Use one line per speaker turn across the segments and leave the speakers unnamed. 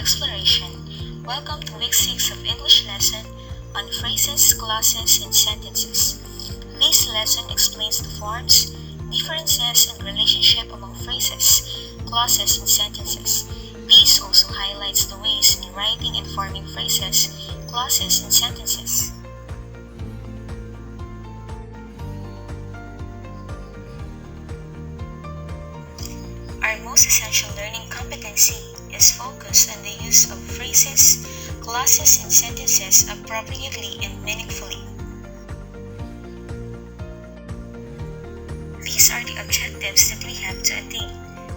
exploration. Welcome to week 6 of English lesson on phrases, clauses, and sentences. This lesson explains the forms, differences, and relationship among phrases, clauses, and sentences. This also highlights the ways in writing and forming phrases, clauses, and sentences. Our most essential learning competency is focused on the use of phrases, clauses, and sentences appropriately and meaningfully. These are the objectives that we have to attain.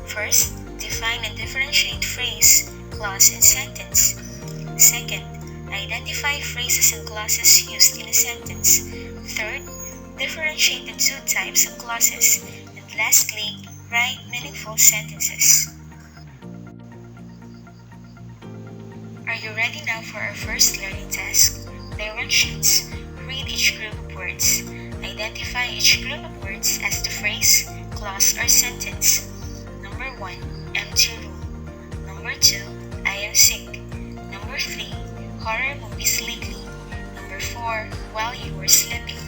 First, define and differentiate phrase, clause, and sentence. Second, identify phrases and clauses used in a sentence. Third, differentiate the two types of clauses. And lastly, write meaningful sentences. Are you ready now for our first learning task? Directions. Read each group of words. Identify each group of words as the phrase, clause, or sentence. Number 1, empty room. Number 2, I am sick. Number 3, horror movies lately. Number 4, while you were sleeping.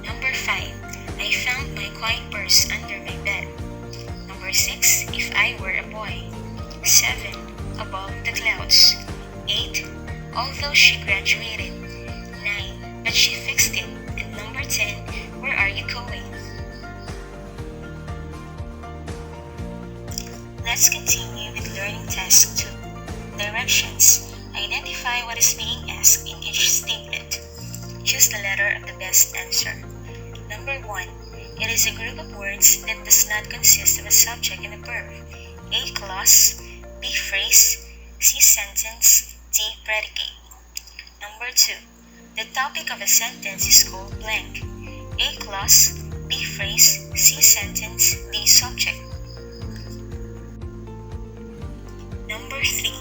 Number 5, I found my coin purse under my bed. Number 6, if I were a boy. 7, above the clouds. 8, although she graduated. 9, but she fixed it. And number 10, where are you going? Let's continue with learning task 2. Directions. Identify what is being asked in each statement. Choose the letter of the best answer. Number 1. It is a group of words that does not consist of a subject and a verb. A, clause. B, phrase. C, sentence. D, predicate. Number 2. The topic of a sentence is called blank. A, clause. B, phrase. C, sentence. D, subject. Number 3.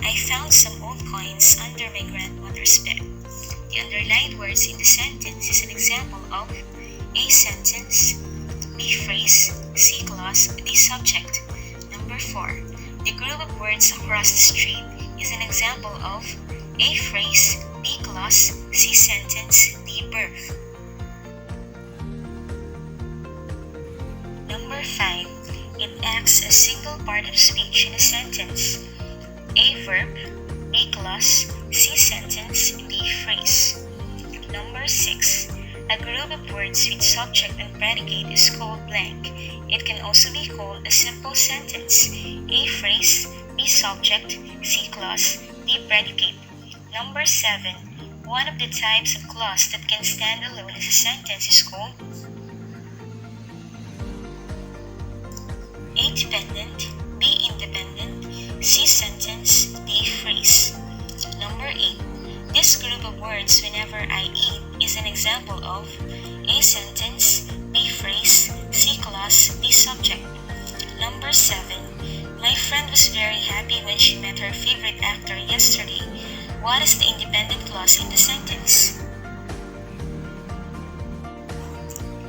I found some old coins under my grandmother's bed. The underlined words in the sentence is an example of A, sentence. B, phrase. C, clause. D, subject. Number 4. The group of words across the street is an example of A, phrase. B, clause. C, sentence. D, verb. Number 5. It acts as single part of speech in a sentence. A, verb. B, clause. C, sentence. D, phrase. Number 6. A group of words with subject and predicate is called blank. It can also be called a simple sentence. A, phrase. B, subject. C, clause. D, predicate. Number 7. One of the types of clause that can stand alone as a sentence is called A, dependent. B, independent. C, sentence. D, phrase. Number 8. This group of words, whenever I eat, is an example of A, sentence. B, phrase. C, clause. D, subject. Number 7. My friend was very happy when she met her favorite actor yesterday. What is the independent clause in the sentence?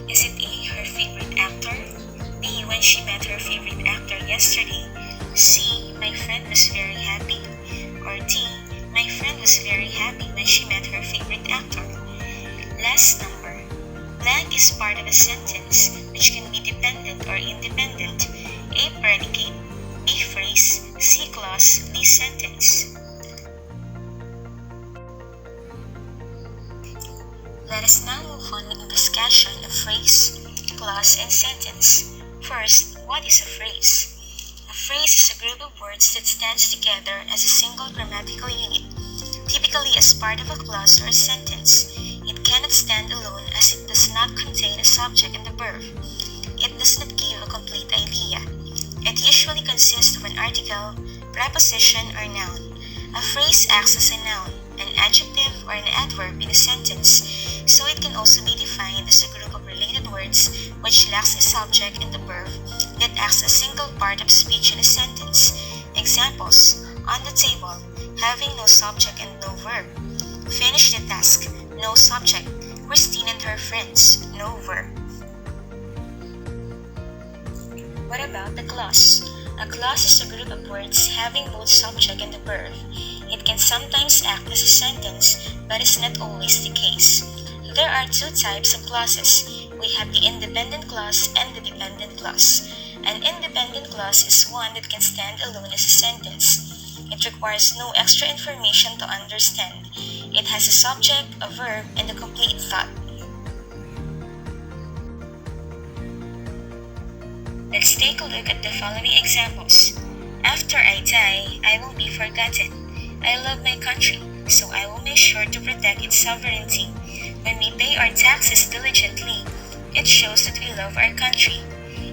Is it A, her favorite actor? B, when she met her favorite actor yesterday? C, my friend was very happy? Or D, my friend was very happy when she met her favorite actor? Last number. Blank is part of a sentence which can be dependent or independent. A, predicate. B, phrase. C, clause. D, sentence. Let us now move on with the discussion of phrase, clause, and sentence. First, what is a phrase? A phrase is a group of words that stands together as a single grammatical unit, typically as part of a clause or a sentence. It cannot stand alone as it does not contain a subject and a verb. It does not give a complete idea. It usually consists of an article, preposition, or noun. A phrase acts as a noun, an adjective, or an adverb in a sentence, so it can also be defined as a group of related words which lacks a subject and a verb that acts as a single part of speech in a sentence. Examples: on the table, having no subject and no verb. Finish the task, no subject. Christine and her friends, no verb. What about the clause? A clause is a group of words having both subject and the verb. It can sometimes act as a sentence, but is not always the case. There are two types of clauses. We have the independent clause and the dependent clause. An independent clause is one that can stand alone as a sentence. It requires no extra information to understand. It has a subject, a verb, and a complete thought. Let's take a look at the following examples. After I die, I will be forgotten. I love my country, so I will make sure to protect its sovereignty. When we pay our taxes diligently, it shows that we love our country.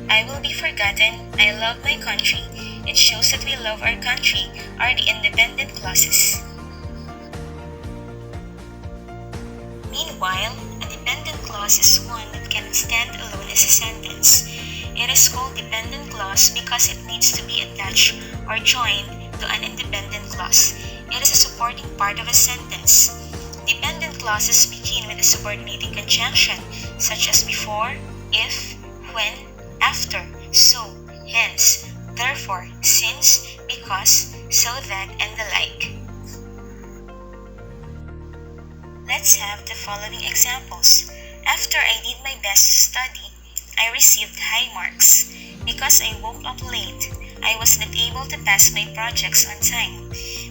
I will be forgotten, I love my country, it shows that we love our country are the independent clauses. Meanwhile, a dependent clause is one that can stand alone as a sentence. It is called dependent clause because it needs to be attached or joined to an independent clause. It is a supporting part of a sentence. Dependent clauses begin with a subordinating conjunction such as before, if, when, after, so, hence, therefore, since, because, so that, and the like. Let's have the following examples. After I did my best to study, I received high marks. Because I woke up late, I was not able to pass my projects on time.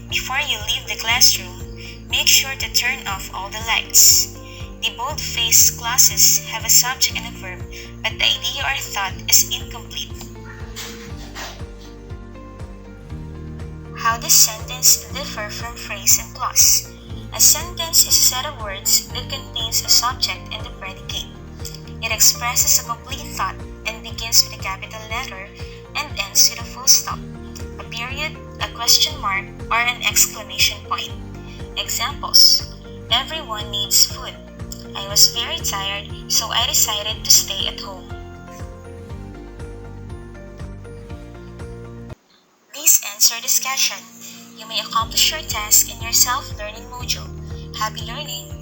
Before you leave the classroom, make sure to turn off all the lights. The bold-faced clauses have a subject and a verb, but the idea or thought is incomplete. How does sentence differ from phrase and clause? A sentence is a set of words that contains a subject and a predicate. It expresses a complete thought and begins with a capital letter and ends with a full stop, a period, a question mark, or an exclamation point. Examples: everyone needs food. I was very tired, so I decided to stay at home. This ends our discussion. You may accomplish your task in your self-learning module. Happy learning!